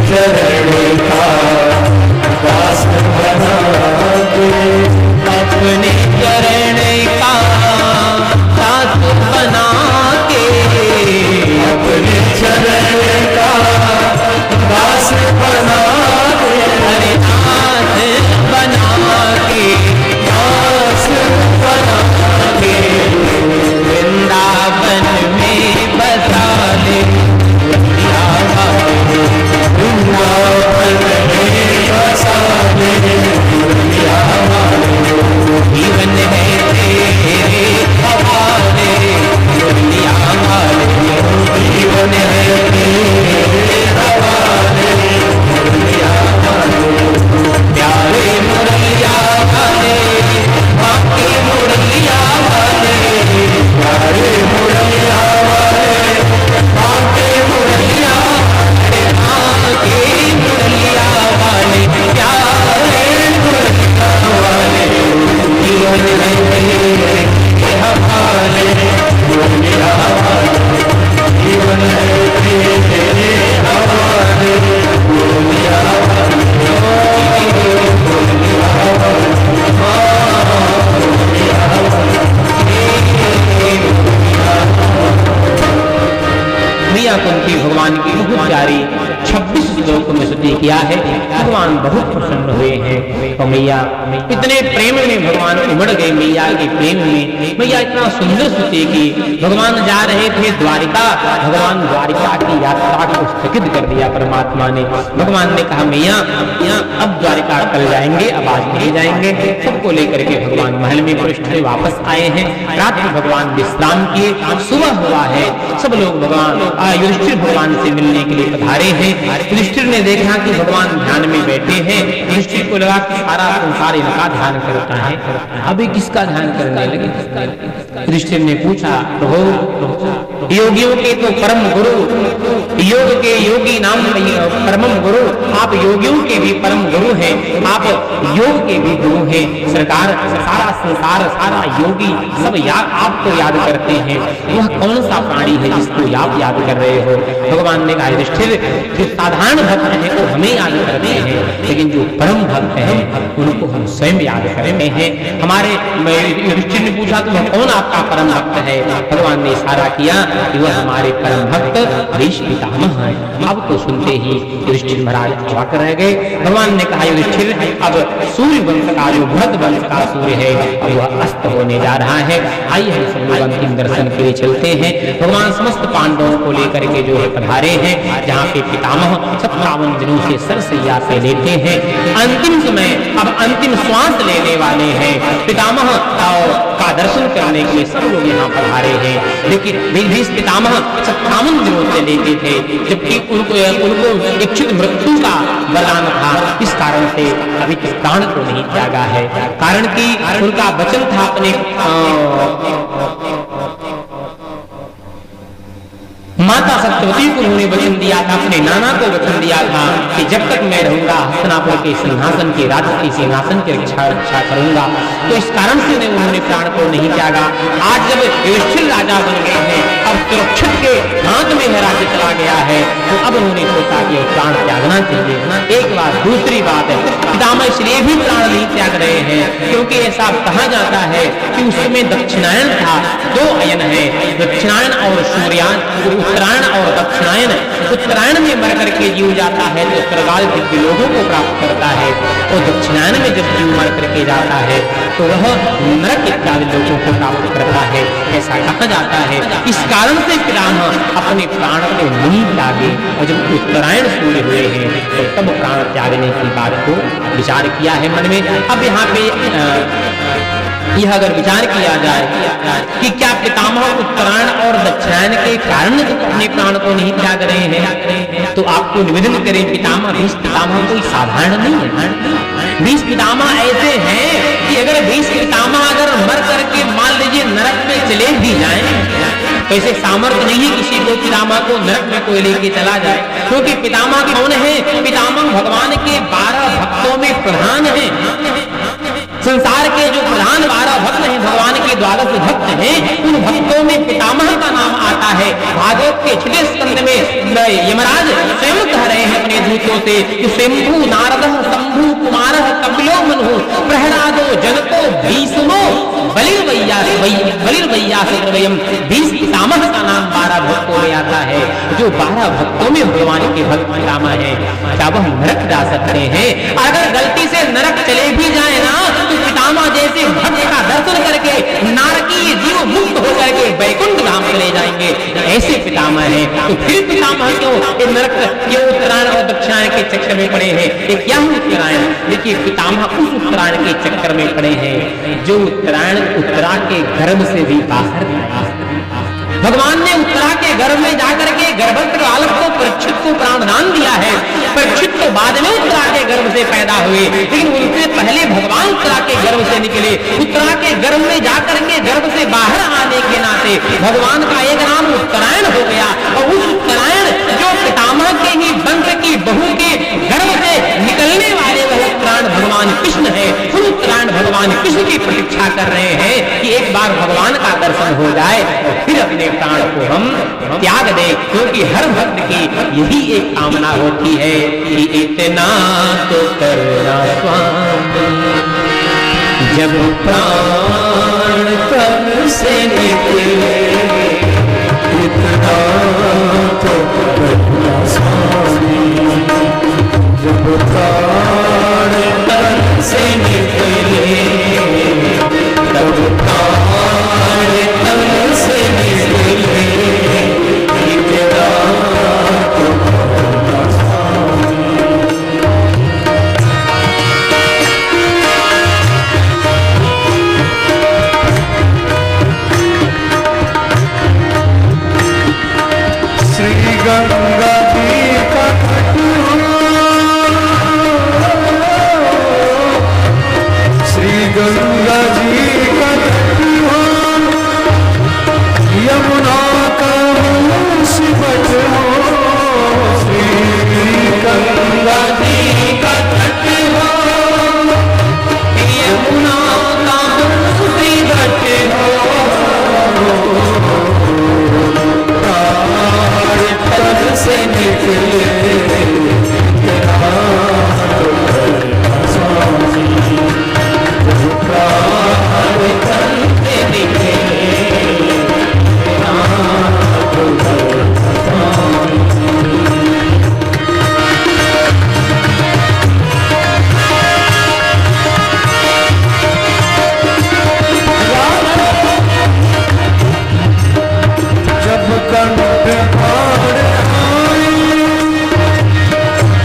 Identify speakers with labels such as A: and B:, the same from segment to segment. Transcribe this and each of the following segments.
A: चरण का दास बना के,
B: अपने चरण का दास बना के,
A: अपने चरण का दास बना के,
B: अरे दास बना के,
A: दास बना के,
B: वृंदावन में बसा ले
A: वृंदावन में बसा ले दुनिया वाले,
B: जीवन है तेरे हवाले दुनिया वाले,
A: जीवन है तेरे हवाले दुनिया वाले,
B: प्यारे मुरलिया वाले, बाकी मुरलिया वाले,
A: प्यारे मुरलिया वाले, बाके मुरलिया
B: बाकी मुरलिया वाले, प्यारे मुरलिया वाले, जीवन है तेरे हवाले
A: दुनिया वाले, जीवन है तेरे हवाले दुनिया
B: मियाँ कुंती भगवान की बहुत प्यारी 26 श्लोक में स्तुति किया है। भगवान बहुत प्रसन्न हुए हैं। तो मैया इतने प्रेम में भगवान उमड़ गए मैया के प्रेम में। मैया इतना सुंदर स्तुति की। भगवान जा रहे थे द्वारिका, भगवान द्वारिका की यात्रा को स्थगित कर दिया परमात्मा ने। भगवान ने कहा मैया अब द्वारिका कल जाएंगे, अब आज नहीं जाएंगे। सबको लेकर के भगवान महल में पृष्ठ से वापस आए हैं। रात्रि भगवान विश्राम किए, सुबह हुआ है। सब लोग भगवान युधिष्ठिर भगवान से मिलने के लिए पधारे हैं। युधिष्ठिर ने देखा कि भगवान ध्यान में बैठे हैं। युधिष्ठिर को लगा कि सारा संसार इनका ध्यान करता है, अभी किसका ध्यान करने लगे। युधिष्ठिर ने पूछा प्रभु योगियों के तो परम गुरु, योग के योगी नाम परम गुरु, आप योगियों के भी परम गुरु हैं, आप योग के भी गुरु हैं। सरकार सारा संसार सारा योगी सब आपको याद करते हैं। वह कौन सा प्राणी है जिसको आप याद कर रहे हो। भगवान ने कहा युधिष्ठिर जो साधारण भक्त हैं वो हमें याद करते हैं, लेकिन जो परम भक्त हैं उनको हम स्वयं याद करते हैं। हमारे युधिष्ठिर ने पूछा तो कौन आपका परम भक्त है। भगवान ने इशारा किया कि वह हमारे परम भक्त भीष्म पितामह है। अब तो सुनते ही युधिष्ठिर महाराज अवाक रह गए। भगवान ने कहा युधिष्ठिर अब सूर्य वंश का जो भरत वंश का सूर्य है अब वह अस्त होने जा रहा है। आइए हम सब लोग अंतिम दर्शन के लिए चलते हैं। भगवान समस्त पांडवों को लेकर के जो है पधारे हैं, जहाँ पे पितामह 57 दिनों से सरसैया पे लेटे हैं। अंतिम समय अब अंतिम श्वास लेने वाले हैं। पितामह का दर्शन करने के लिए सब लोग यहाँ पधारे हैं। लेकिन भीष्म पितामह 57 दिनों से लेटे थे, जबकि उनको इच्छित मृत्यु का वरदान था। इस कारण से अभी तक प्राण को नहीं त्यागा है। कारण कि उनका वचन था अपने माता सत्यवती को उन्होंने वचन दिया था, अपने नाना को वचन दिया था कि जब तक मैं रहूंगा हस्तिनापुर के सिंहासन के राज्य के सिंहासन की रक्षा करूंगा। तो इस कारण से उन्होंने प्राण को नहीं त्यागा। आज जब युधिष्ठिर राजा बन गए हैं, अब सुरक्षित के हाथ में है राज्य चला गया है, तो अब उन्होंने सोचा कि प्राण त्यागना चाहिए। एक बात, दूसरी बात है पितामह इसलिए भी प्राण नहीं त्याग रहे हैं क्योंकि ऐसा कहा जाता है कि उस समय दक्षिणायन था। 2 अयन है, दक्षिणायन और सूर्यायन, उत्तरायण और दक्षिणायन। उत्तरायण में मर करके जीव जाता है तो स्वर्गाल दिव्य लोगों को प्राप्त करता है, और दक्षिणायन में जब जीव मर करके जाता है तो वह नरक इत्यादि लोगों को प्राप्त करता है, ऐसा कहा जाता है। इस कारण से पितामह अपने प्राण को नहीं त्यागे, और जब उत्तरायण सूर्य हुए हैं तो तब प्राण त्यागने की बात को विचार किया है मन में। अब यहाँ पे यह अगर विचार किया जाए कि क्या पितामह उत्तरायण और दक्षिणायन के कारण अपने प्राण को नहीं त्याग रहे हैं, तो आपको निवेदन करें पितामह भीष्म पितामह कोई साधारण नहीं है। भीष्म पितामह ऐसे हैं कि अगर भीष्म पितामह अगर मर करके मान लीजिए नरक में चले भी जाएं तो ऐसे सामर्थ्य नहीं है किसी को पितामह को नरक में कोई लेके चला जाए, क्योंकि पितामह कौन है? पितामह भगवान के 12 भक्तों में प्रधान है। संसार के जो प्रधान 12 भक्त हैं, भगवान के 12 भक्त हैं, उन भक्तों में पितामह का नाम आता है। भागवत के 6 स्कंद में यमराज स्वयं कह रहे हैं अपने दूतों से शंभु नारद शंभु कुमार कपिलो मनु प्रहलादो जगतो भीष्मो बलिर्वैयास बीस पितामह का नाम 12 भक्तों में आता है। जो 12 भक्तों में भगवान के भक्त पितामह है, क्या वह नरक जा सकते हैं? अगर गलती से नरक चले भी जाए ना, तो पितामह जैसे भक्त का दर्शन करके नारकीय जीव मुक्त होकर के वैकुंठ धाम चले जाएंगे, ऐसे पितामह है। तो फिर पितामह क्यों ये नरक क्यों उत्तरायण और दक्षिणायन के चक्कर में पड़े हैं? ये क्या है उत्तरायण? देखिए पितामह उस उत्तरायण के चक्कर में पड़े हैं जो उत्तरायण उत्तरा के गर्भ से भी बाहर आया। भगवान ने उत्तरा के गर्भ में जाकर के गर्भस्थ बालक को परीक्षित को प्राणदान दिया है। परीक्षित तो बाद में उत्तरा के गर्भ से पैदा हुए, लेकिन उनसे पहले भगवान उत्तरा के गर्भ से निकले। उत्तरा के गर्भ में जाकर के गर्भ से बाहर आने के नाते भगवान का एक नाम उत्तरायण हो गया। और उस उत्तरायण जो पितामह के ही वंश की बहू के गर्भ से निकलने वाले वह उत्तरायण भगवान कृष्ण है। उन उत्तरायण भगवान कृष्ण की प्रतीक्षा कर रहे हैं कि एक बार भगवान का दर्शन हो जाए और फिर अपने प्राण को हम त्याग दें, क्योंकि हर भक्त की यही एक कामना होती है कि इतना तो करना स्वामी, जब प्राण तन से निकले,
A: इतना तो करना स्वामी, जब प्राण तन से निकले, तब प्राण तन से निकले, इतना तो करना स्वामी। श्री गंगा जी का तट श्री गंगा जी का तट हो, यमुना का मुसीबत हो, श्री गंगा जी का तट हो, यमुना का मुसीबत हो, तन से निकले, तेरा तो करना स्वामी, प्राण तन से निकले, तेरा तो करना स्वामी। जब कंठ फाड़ आए,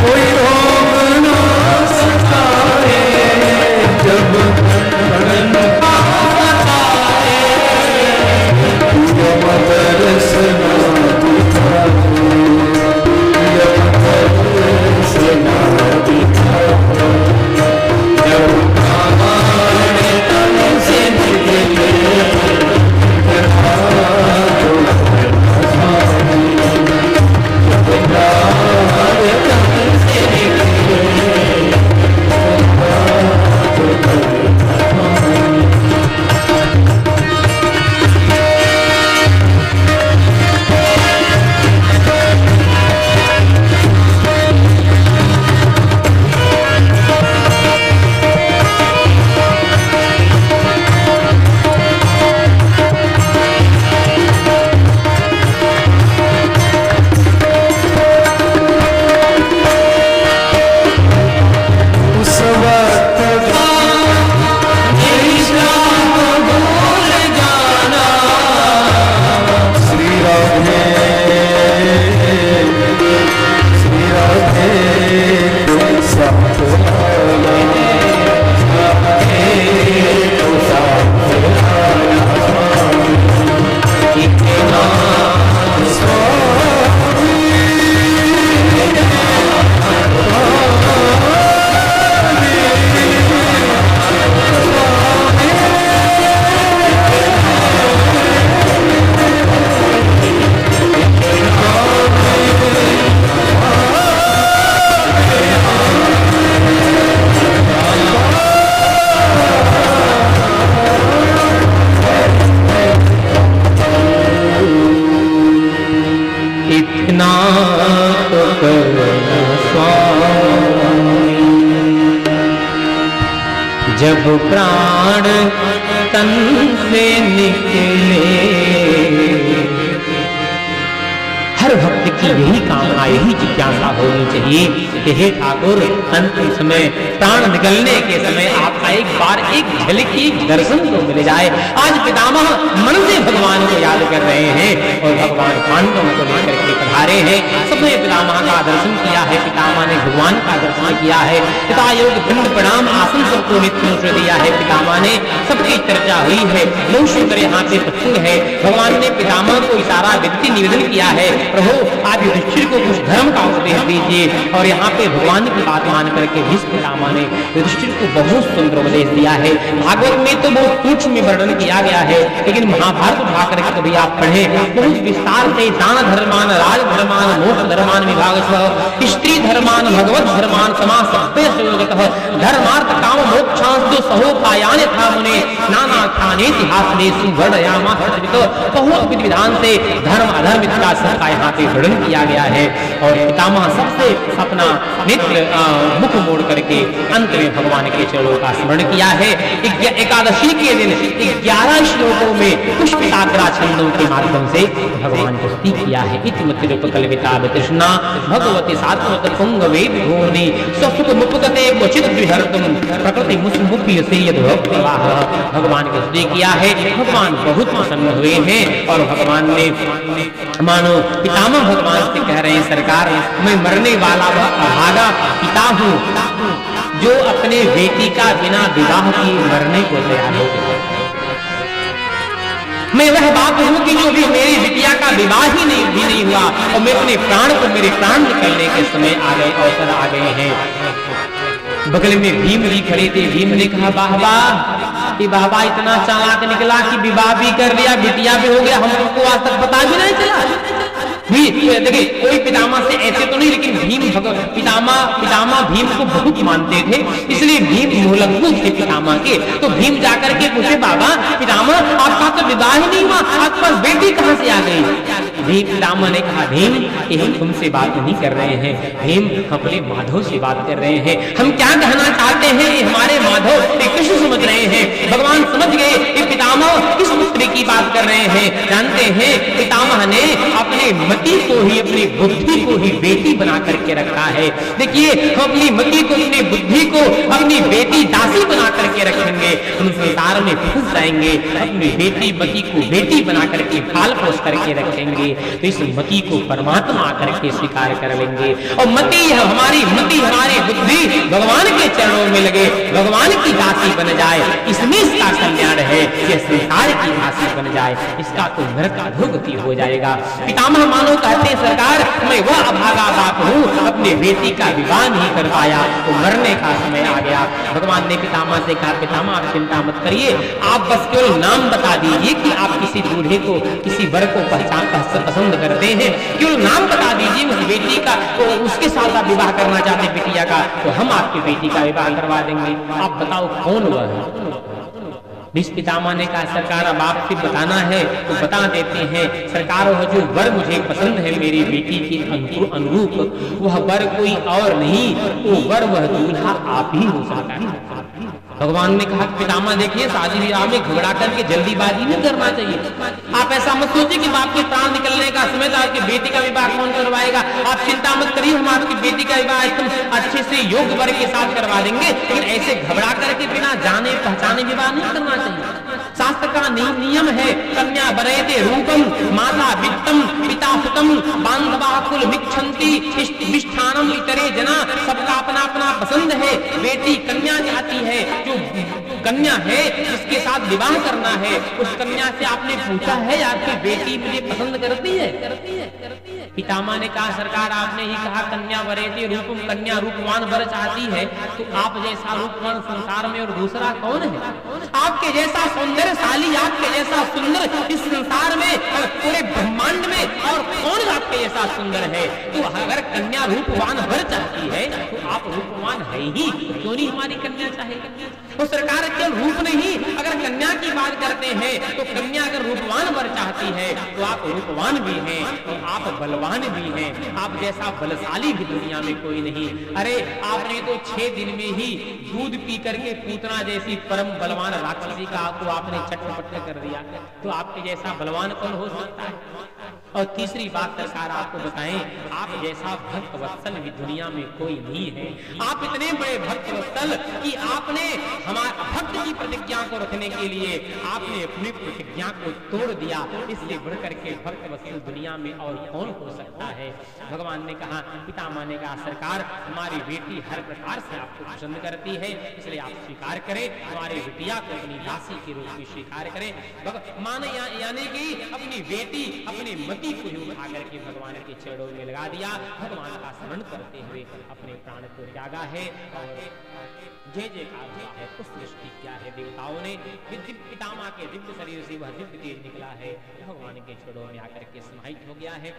A: कोई रोग ना सताए, जब कंठ फाड़ आए, यम दर्शन दिखाओ, यम दर्शन दिखाओ, जब प्राण तन से निकले, इतना तो करना स्वामी,
B: जब प्राण तन से निकले। हर भक्त की यही कामना, यही जिज्ञासा होनी चाहिए कि हे ठाकुर, अंतिम समय प्राण निकलने के समय आपका एक बार एक झलक एक दर्शन तो मिल जाए। आज पितामह मन से भगवान को याद कर रहे हैं और भगवान पांडवों को लेकर के पधारे हैं। सबने पितामह का दर्शन किया है, पितामह ने भगवान का दर्शन किया है। पिता योग दंड प्रणाम आसन सबको नित्य दिया है। पितामह ने सबकी चर्चा हुई है, बहुत सुंदर यहाँ पे प्रसंग है। भगवान ने पितामह को इशारा विनती निवेदन किया है, प्रभु आप युधिष्ठिर को कुछ धर्म का उपदेश दीजिए। और यहाँ पे भगवान की बात मान करके भीष्म पितामह ने युधिष्ठिर को बहुत सुंदर उपदेश दिया है। भागवत में तो बहुत सूक्ष्म वर्णन किया गया है, लेकिन महाभारत उठा करके कभी आप पढ़े बहुत विस्तार से दान धर्मान, राज धर्मान, मोक्ष धर्मान विभागस्व, स्त्री धर्मान, भगवत धर्मान, समाज धर्मार्थ काम मोक्षांस्तु सहोपायान था मुने नाना खाने इतिहास ने सुवर्णयामा बहुत विधान से धर्म अधर्म का सबका यहाँ पे वर्णन किया गया है। और पितामह सबसे अपना नेत्र मुख मोड़ करके अंत में भगवान के चरणों का स्मरण किया है। एकादशी के दिन 11 श्लोकों में पुष्पिताग्रा छंदों के माध्यम से भगवान को स्तुति किया है। इतिमतिरूपकल्पिता तृष्णा भगवती सात्वत पुंगवे विभूनि स्वसुख मुपगते क्वचित् विहर्तुं प्रकृति मुस्मुख्य से यद प्रवाह। भगवान को स्तुति किया है, भगवान बहुत प्रसन्न हुए हैं। और भगवान ने मानो पितामह भगवान से कह रहे हैं, सरकार मैं मरने वाला अभागा पिता हूँ जो अपने बेटी का बिना विवाह किए मरने को तैयार हो गया। मैं वह बात हूँ कि जो भी मेरी बिटिया का विवाह ही नहीं हुआ और मैं अपने प्राण को, मेरे प्राण निकलने के समय आ गए, अवसर आ गए हैं। बगल में भीम जी खड़े थे। भीम ने कहा बाबा कि बाबा इतना चालाक निकला कि विवाह भी कर लिया, बिटिया भी हो गया, हम लोग को आज तक पता भी नहीं चला। देखिए कोई पितामह से ऐसे तो नहीं, लेकिन भीम पितामह भीम को बहुत मानते थे, इसलिए भीम मोहलंगू थे पितामह के। तो भीम जाकर के पूछे बाबा पितामह आपका तो विवाह ही नहीं हुआ, आपके पास बेटी कहाँ से आ गई? भीम पितामह ने कहा भीम हम तुमसे बात नहीं कर रहे हैं, भीम अपने माधव से बात कर रहे हैं। हम क्या कहना चाहते हैं ये हमारे माधव कृष्ण समझ रहे हैं। भगवान समझ गए कि पितामह किस पुत्री की बात कर रहे हैं। जानते हैं पितामह ने अपने मति को ही, अपनी बुद्धि को ही बेटी बना करके रखा है। देखिए हम अपनी मति को, अपनी बुद्धि को अपनी बेटी दासी बना करके रखेंगे, हम संसार में फंस जाएंगे। अपनी बेटी मति को बेटी बना करके पाल पोस करके रखेंगे तो इस मति को परमात्मा करके स्वीकार कर लेंगे। और हमारी बुद्धि भगवान के चरणों में लगे, भगवान की दासी बन जाए, इसमें इसका कल्याण है। कि संसार की दासी बन जाए, इसका तो नरक अधोगति हो जाएगा। पितामह मानो कहते सरकार मैं वह अभागा बाप हूँ, अपनी बेटी का विवाह नहीं कर पाया तो मरने का समय आ गया। भगवान ने पितामह से कहा पितामह आप चिंता मत करिए, आप बस केवल नाम बता दीजिए कि आप किसी दूल्हे को, किसी वर को पसंद करते हैं, केवल नाम बता दीजिए उस बेटी का, तो उसके साथ आप विवाह करना चाहते हैं बिटिया का, तो हम आपकी बेटी का विवाह करवा देंगे। आप बताओ कौन वह है? भीष्म पितामह ने कहा सरकार अब आप फिर बताना है तो बता देते हैं। सरकार वह जो वर मुझे पसंद है मेरी बेटी के अनुरूप, वह वर कोई और नहीं, वो वर वह दूल्हा आप ही हो सकता है। भगवान ने कहा पितामह देखिए शादी विवाह में घबरा करके जल्दीबाजी नहीं करना चाहिए। आप ऐसा मत सोचिए कि बाप के प्राण निकलने का समय था, आपकी बेटी का विवाह कौन करवाएगा। आप चिंता मत करिए, हम आपकी बेटी का विवाह एकदम अच्छे से योग्य वर के साथ करवा देंगे, लेकिन ऐसे घबरा करके बिना जाने पहचाने विवाह नहीं करना चाहिए। शास्त्र का नियम है कन्या वरेते रूपम माता वित्तम पिता सुतम बांधवा कुल मिच्छन्ति मिष्ठानम इतरे जना। सबका अपना अपना पसंद है। बेटी कन्या चाहती है, जो कन्या है जिसके साथ विवाह करना है उस कन्या से आपने पूछा है आपकी बेटी मुझे पसंद करती है? पितामह ने कहा सरकार आपने ही कहा कन्या वरेते रूपम, कन्या रूपवान वर चाहती है, तो आप जैसा रूपवान संसार में और दूसरा कौन है? आपके जैसा सौंदर्यशाली, आपके जैसा सुंदर इस संसार में पूरे ब्रह्मांड में और कौन आपके जैसा सुंदर है? तो अगर कन्या रूपवान वर चाहती है तो आप रूपवान है भाई ही, क्यों नहीं हमारी कन्या चाहेगी? तो सरकार केवल रूप नहीं, अगर कन्या की बात करते हैं तो कन्या अगर रूपवान वर चाहती है तो आप रूपवान भी हैं और आप बलवान भी हैं। आप जैसा बलशाली भी दुनिया में कोई नहीं। अरे आपने तो 6 दिन में ही दूध पी करके पूतना जैसी परम बलवान राक्षसी का आपको आपने चट्टपट्ट कर दिया, तो आपके जैसा बलवान कौन हो सकता है? और तीसरी बात सरकार आपको बताएं, आप जैसा भक्त वत्सल भी दुनिया में कोई नहीं है। आप इतने बड़े भक्त वत्सल कि आपने हमारे भक्त की प्रतिज्ञा को रखने के लिए आपने अपनी प्रतिज्ञा को तोड़ दिया। इससे बढ़कर के भक्त वत्सल दुनिया में और कौन हो सकता है? भगवान ने कहा, पितामह ने कहा, सरकार हमारी बेटी हर प्रकार से आपको पसंद करती है, इसलिए आप स्वीकार करें, हमारी बिटिया को अपनी दासी के रूप में स्वीकार करें। माने यानी कि अपनी बेटी अपनी मति को ही उठा करके भगवान के चरणों में लगा दिया। भगवान का स्मरण करते हुए अपने प्राण को त्यागा है और जय जयकार हुआ है। उस दृष्टि क्या है, देवताओं ने दिव्य पितामह के दिव्य शरीर से वह दिव्य तेज निकला है, भगवान के चरणों में आकर के समाहित हो गया है।